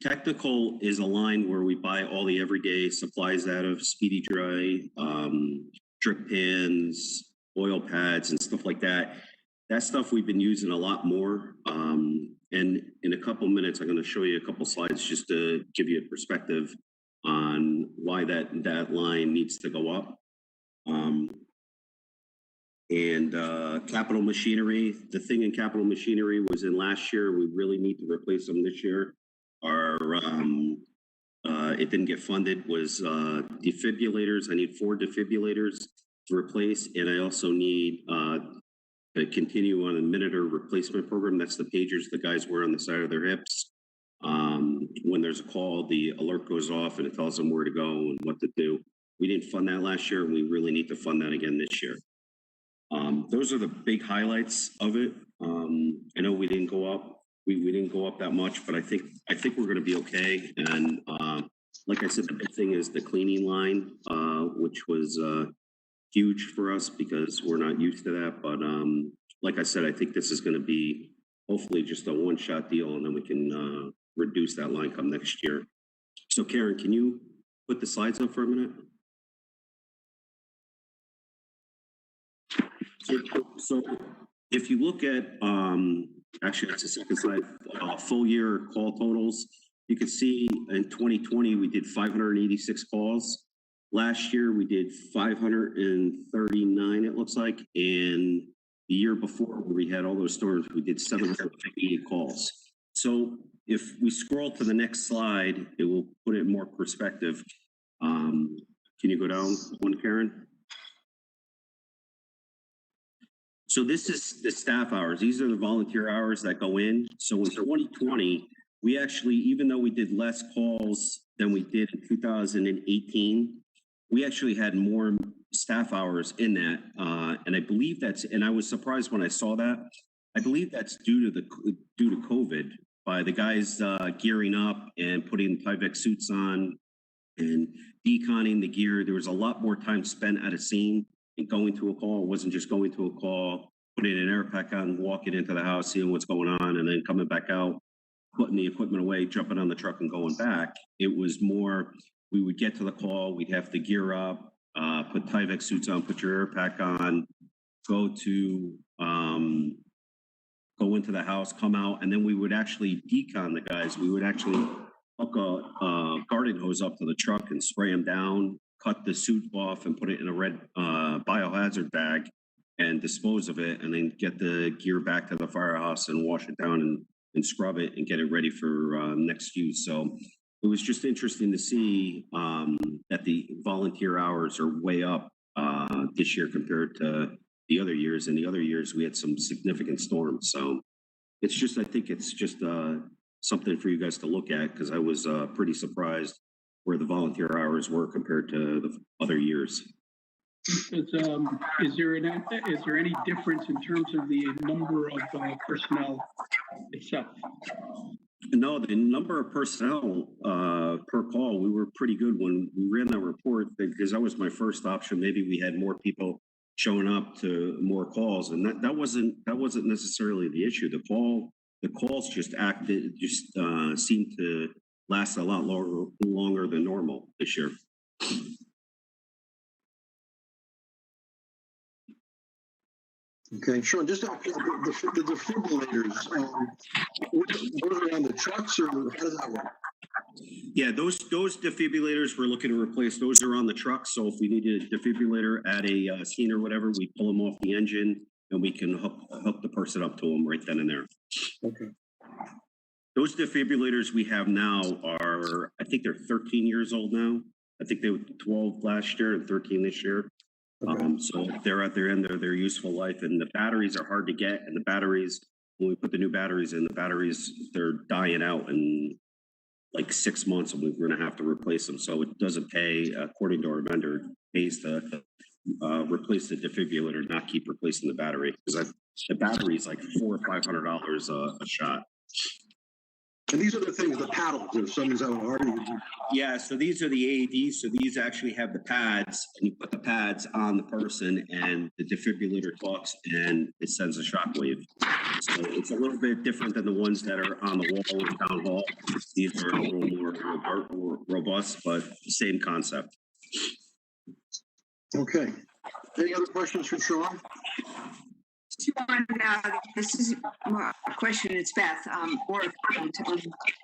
Technical is a line where we buy all the everyday supplies out of: Speedy Dry, drip pans, oil pads, and stuff like that. That stuff we've been using a lot more. And in a couple minutes, I'm going to show you a couple slides just to give you a perspective on why that line needs to go up. And capital machinery, the thing in capital machinery was in last year. We really need to replace them this year. It didn't get funded, was defibrillators. I need 4 defibrillators to replace, and I also need to continue on a Monitor replacement program. That's the pagers the guys wear on the side of their hips. When there's a call, the alert goes off and it tells them where to go and what to do. We didn't fund that last year, and we really need to fund that again this year. Those are the big highlights of it. I know we didn't go up. We didn't go up that much, but I think we're going to be okay. And like I said, the big thing is the cleaning line, which was huge for us because we're not used to that. But like I said, I think this is going to be hopefully just a one-shot deal, and then we can reduce that line come next year. So Karen, can you put the slides up for a minute? So if you look at, actually that's the second slide, full year call totals, you can see in 2020, we did 586 calls. Last year, we did 539, it looks like. And the year before, where we had all those storms, we did 758 calls. So if we scroll to the next slide, it will put it in more perspective. Can you go down one, Karen? So this is the staff hours. These are the volunteer hours that go in. So in 2020, we actually, even though we did less calls than we did in 2018, we actually had more staff hours in that. And I believe that's, and I was surprised when I saw that. I believe that's due to COVID, by the guys gearing up and putting Tyvek suits on and deconning the gear. There was a lot more time spent at a scene and going to a call. It wasn't just going to a call, putting an air pack on, walking into the house, seeing what's going on, and then coming back out, putting the equipment away, jumping on the truck and going back. It was more, we would get to the call, we'd have to gear up, put Tyvek suits on, put your air pack on, go into the house, come out, and then we would actually decon the guys. We would actually hook a garden hose up to the truck and spray them down, cut the suit off and put it in a red biohazard bag and dispose of it, and then get the gear back to the firehouse and wash it down and scrub it and get it ready for next use. So it was just interesting to see that the volunteer hours are way up this year compared to the other years. And the other years we had some significant storms. So it's just, I think it's just something for you guys to look at, because I was pretty surprised where the volunteer hours were compared to the other years. Is there any difference in terms of the number of personnel itself? No, the number of personnel per call, we were pretty good when we ran that report, because that was my first option. Maybe we had more people showing up to more calls, and that wasn't necessarily the issue. The calls just seemed to last a lot longer than normal this year. Okay, Sean, just the defibrillators, were they on the trucks, or how does that work? Yeah, those defibrillators we're looking to replace. Those are on the truck. So if we need a defibrillator at a scene or whatever, we pull them off the engine and we can hook the person up to them right then and there. Okay. Those defibrillators we have now are, I think they're 13 years old now. I think they were 12 last year and 13 this year. Okay. So they're at their end of their useful life, and the batteries are hard to get. And the batteries, when we put the new batteries in, they're dying out in like 6 months, and we're going to have to replace them. So it doesn't pay, according to our vendor, it pays to replace the defibrillator, not keep replacing the battery, because the battery is like $400 or $500 a shot. And these are the things, the paddles, if someone's having a heart attack. Yeah, so these are the AEDs. So these actually have the pads, and you put the pads on the person, and the defibrillator talks, and it sends a shock wave. So it's a little bit different than the ones that are on the wall in town hall. These are a little more robust, but same concept. Okay. Any other questions for Sean? This is a question, it's Beth, or a comment.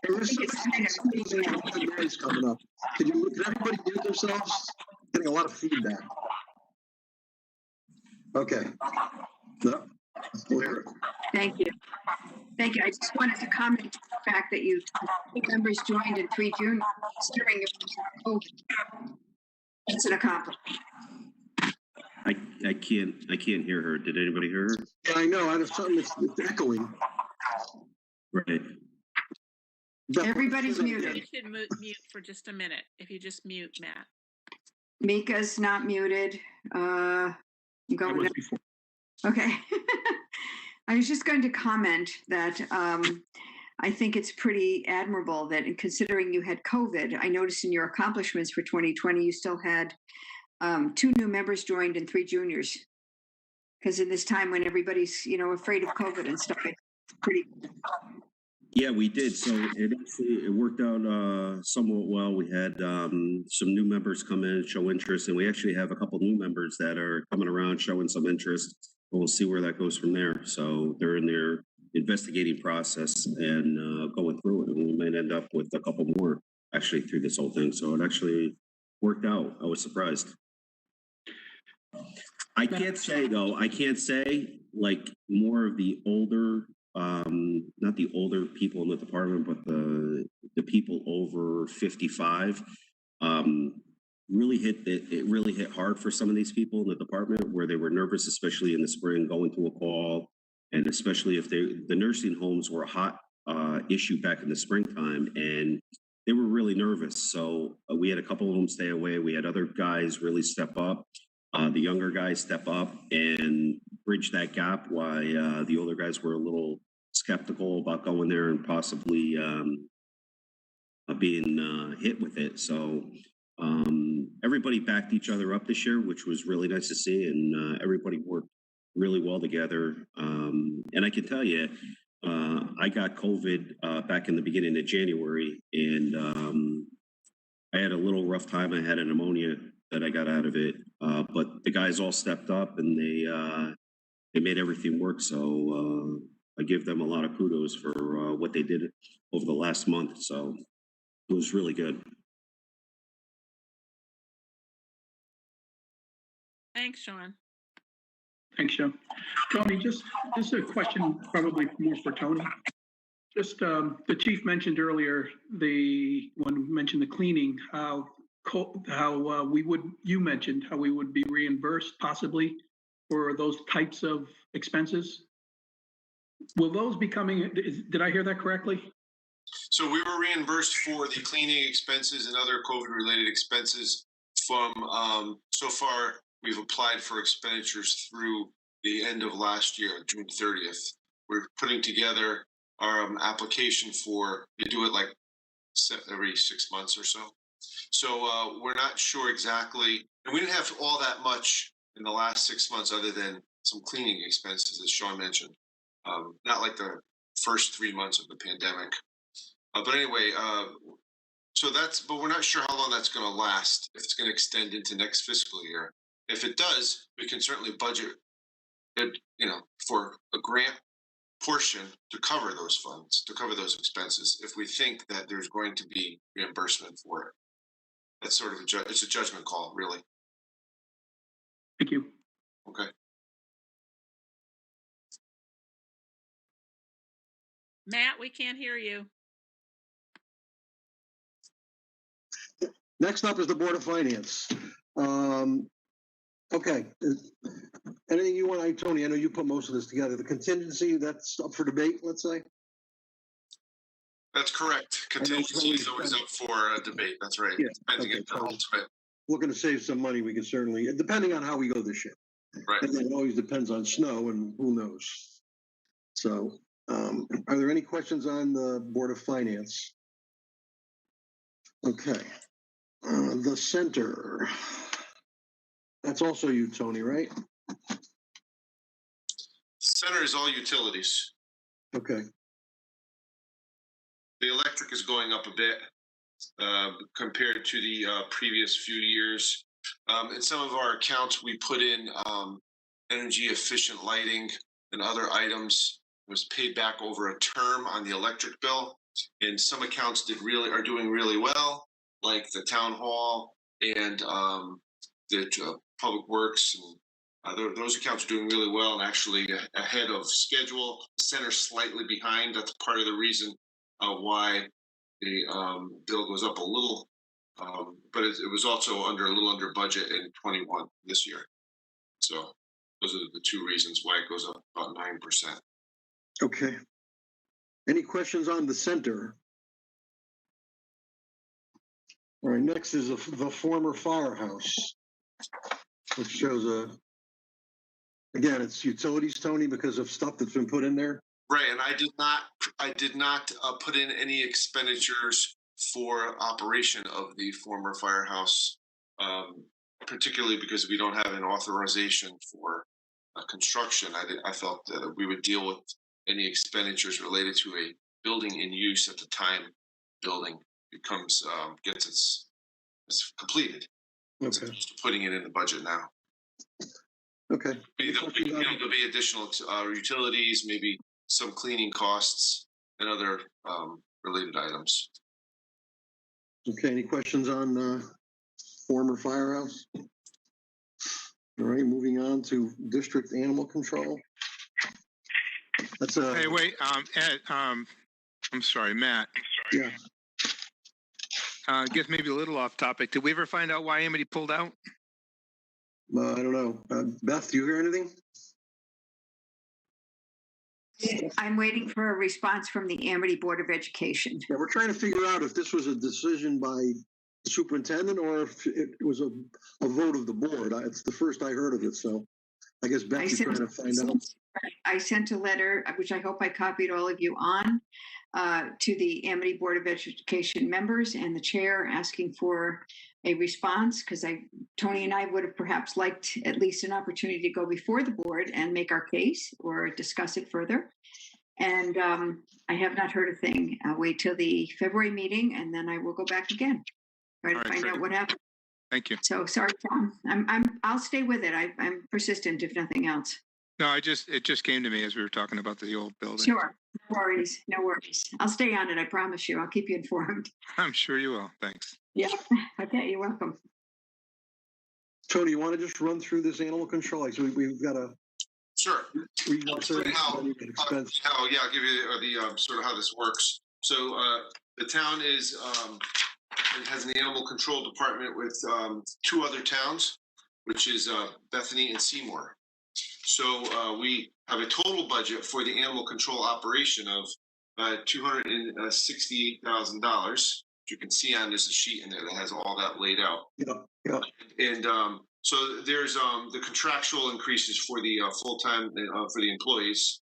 There's some noise coming up. Can everybody mute themselves? Getting a lot of feedback. Okay. No, clear. Thank you. Thank you. I just wanted to comment on the fact that you, 2 members joined in 3 June, considering it was COVID. It's an accomplishment. I can't hear her. Did anybody hear her? Yeah, I know. I have something it's echoing. Right. Everybody's muted. You should mute for just a minute. If you just mute Matt. Mika's not muted. Okay. I was just going to comment that I think it's pretty admirable that considering you had COVID, I noticed in your accomplishments for 2020, you still had 2 new members joined and 3 juniors. Because in this time when everybody's, afraid of COVID and stuff, it's pretty. Yeah, we did. So it worked out somewhat well. We had some new members come in and show interest, and we actually have a couple new members that are coming around showing some interest. We'll see where that goes from there. So they're in their investigating process and going through it, and we might end up with a couple more actually through this whole thing. So it actually worked out. I was surprised. I can't say like more of the older, not the older people in the department, but the people over 55 really hit hard for some of these people in the department where they were nervous, especially in the spring going to a call, and especially if the nursing homes were a hot issue back in the springtime, and they were really nervous. So we had a couple of them stay away. We had other guys really step up. The younger guys step up and bridge that gap while the older guys were a little skeptical about going there and possibly being hit with it. So everybody backed each other up this year, which was really nice to see, and everybody worked really well together. And I can tell you, I got COVID back in the beginning of January, and I had a little rough time. I had a pneumonia that I got out of it, but the guys all stepped up and they made everything work. So I give them a lot of kudos for what they did over the last month. So it was really good. Thanks, Sean. Thanks, Joe. Tony, just a question probably more for Tony. Just the chief mentioned earlier, when we mentioned the cleaning, you mentioned how we would be reimbursed possibly for those types of expenses. Will those be coming, did I hear that correctly? So we were reimbursed for the cleaning expenses and other COVID related expenses from, so far we've applied for expenditures through the end of last year, June 30th. We're putting together our application we do it like every 6 months or so. So we're not sure exactly, and we didn't have all that much in the last 6 months other than some cleaning expenses, as Sean mentioned. Not like the first 3 months of the pandemic. But anyway, but we're not sure how long that's going to last, if it's going to extend into next fiscal year. If it does, we can certainly budget it, for a grant portion to cover those funds, to cover those expenses, if we think that there's going to be reimbursement for it. That's sort of it's a judgment call, really. Thank you. Okay. Matt, we can't hear you. Next up is the Board of Finance. Okay. Anything you want, Tony? I know you put most of this together. The contingency, that's up for debate, let's say? That's correct. Contingency is always up for a debate. That's right. Yeah. Depending on the ultimate. Looking to save some money, we can certainly, depending on how we go this year. Right. And it always depends on snow and who knows. So, are there any questions on the Board of Finance? Okay. The center. That's also you, Tony, right? Center is all utilities. Okay. The electric is going up a bit compared to the previous few years. In some of our accounts, we put in energy efficient lighting and other items was paid back over a term on the electric bill. And some accounts are doing really well, like the town hall and the public works. And those accounts are doing really well and actually ahead of schedule. The center's slightly behind. That's part of the reason why the bill goes up a little. But it was also a little under budget in 21 this year. So those are the two reasons why it goes up about 9%. Okay. Any questions on the center? All right, next is the former Firehouse, which shows again, it's utilities, Tony, because of stuff that's been put in there. Right, and I did not put in any expenditures for operation of the former Firehouse, particularly because we don't have an authorization for construction. I felt that we would deal with any expenditures related to a building in use at the time building becomes gets it's completed. Okay. Just putting it in the budget now. Okay. There'll be additional utilities, maybe some cleaning costs and other related items. Okay. Any questions on former Firehouse? All right. Moving on to district animal control. That's a. Hey, wait, Ed, I'm sorry, Matt. Yeah. I guess maybe a little off topic. Did we ever find out why Amity pulled out? I don't know. Beth, do you hear anything? I'm waiting for a response from the Amity Board of Education. Yeah, we're trying to figure out if this was a decision by the superintendent or if it was a vote of the board. It's the first I heard of it, so I guess Beth is trying to find out. I sent a letter, which I hope I copied all of you on, to the Amity Board of Education members and the chair, asking for a response, because Tony and I would have perhaps liked at least an opportunity to go before the board and make our case or discuss it further. And I have not heard a thing. I'll wait till the February meeting and then I will go back again, try to find out what happened. Thank you. So sorry, Tom. I'll stay with it. I'm persistent, if nothing else. No, it just came to me as we were talking about the old building. Sure. No worries. No worries. I'll stay on it. I promise you. I'll keep you informed. I'm sure you will. Thanks. Yeah. Okay. You're welcome. Tony, you want to just run through this animal control? Like, so we've got a. Sure. Regional service expense. Yeah, I'll give you the sort of how this works. So the town is it has an animal control department with two other towns, which is Bethany and Seymour. So we have a total budget for the animal control operation of $268,000. You can see on there's a sheet in there that has all that laid out. Yeah. And so there's the contractual increases for the full-time for the employees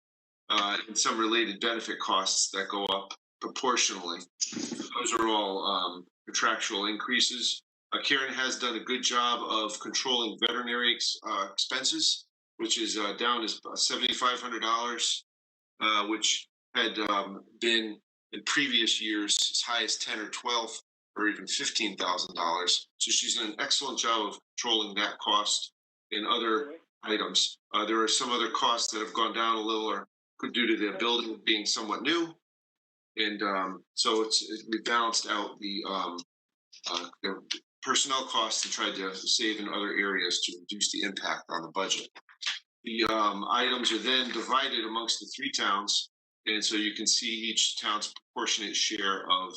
and some related benefit costs that go up proportionally. Those are all contractual increases. Karen has done a good job of controlling veterinary expenses, which is down as $7,500, which had been in previous years as high as 10 or 12 or even $15,000. So she's done an excellent job of controlling that cost and other items. There are some other costs that have gone down a little or due to the building being somewhat new. And so we balanced out the personnel costs and tried to save in other areas to reduce the impact on the budget. The items are then divided amongst the three towns. And so you can see each town's proportionate share of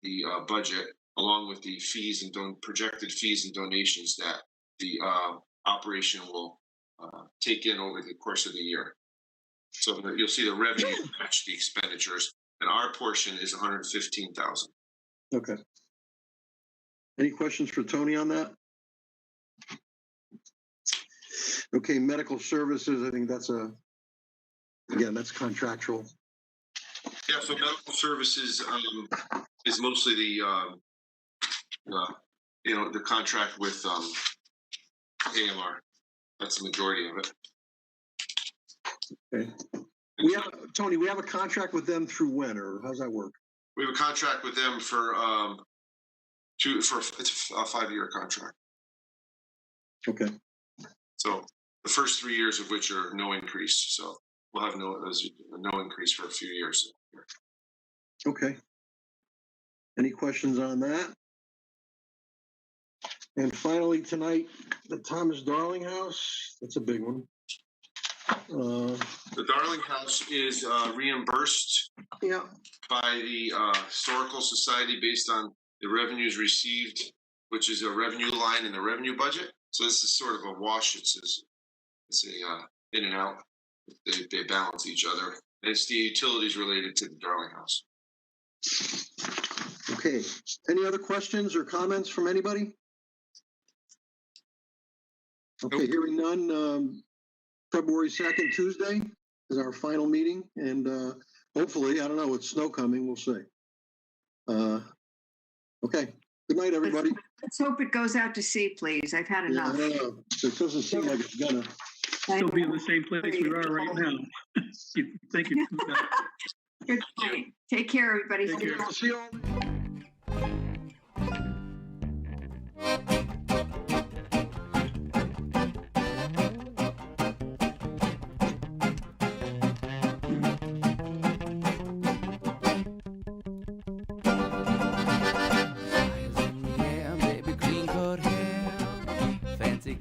the budget, along with the fees and projected fees and donations that the operation will take in over the course of the year. So you'll see the revenue match the expenditures, and our portion is $115,000. Okay. Any questions for Tony on that? Okay, medical services. I think that's that's contractual. Yeah, so medical services is mostly the the contract with AMR. That's the majority of it. Okay. Tony, we have a contract with them through when, or how's that work? We have a contract with them for it's a 5-year contract. Okay. So the first 3 years of which are no increase. So we'll have no increase for a few years. Okay. Any questions on that? And finally tonight, the Thomas Darling House. That's a big one. The Darling House is reimbursed by the Historical Society based on the revenues received, which is a revenue line in the revenue budget. So this is sort of a wash. It's a in and out. They balance each other. And it's the utilities related to the Darling House. Okay. Any other questions or comments from anybody? Okay, hearing none. February 2nd, Tuesday is our final meeting. And hopefully, I don't know, with snow coming, we'll see. Okay. Good night, everybody. Let's hope it goes out to sea, please. I've had enough. Yeah, it doesn't seem like it's gonna. Still be in the same place we are right now. Thank you. Good night. Take care, everybody. Take care. See you all.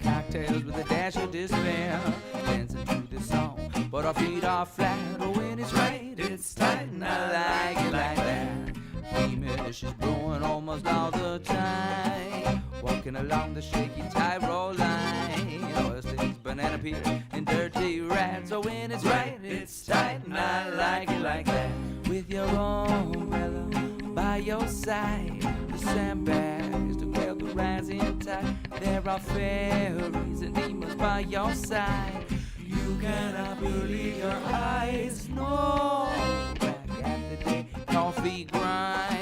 Cocktails with a dash of despair, dancing to this song, but our feet are flat. Oh, when it's right, it's tight, and I like it like that. Female, she's brewing almost all the time, walking along the shaky tightrope line. Oysters, banana peel, and dirty rats. Oh, when it's right, it's tight, and I like it like that. With your umbrella by your side, the sandbags to quell the rising tide. There are fairies and demons by your side. You cannot believe your eyes. No, back at the day, coffee grind.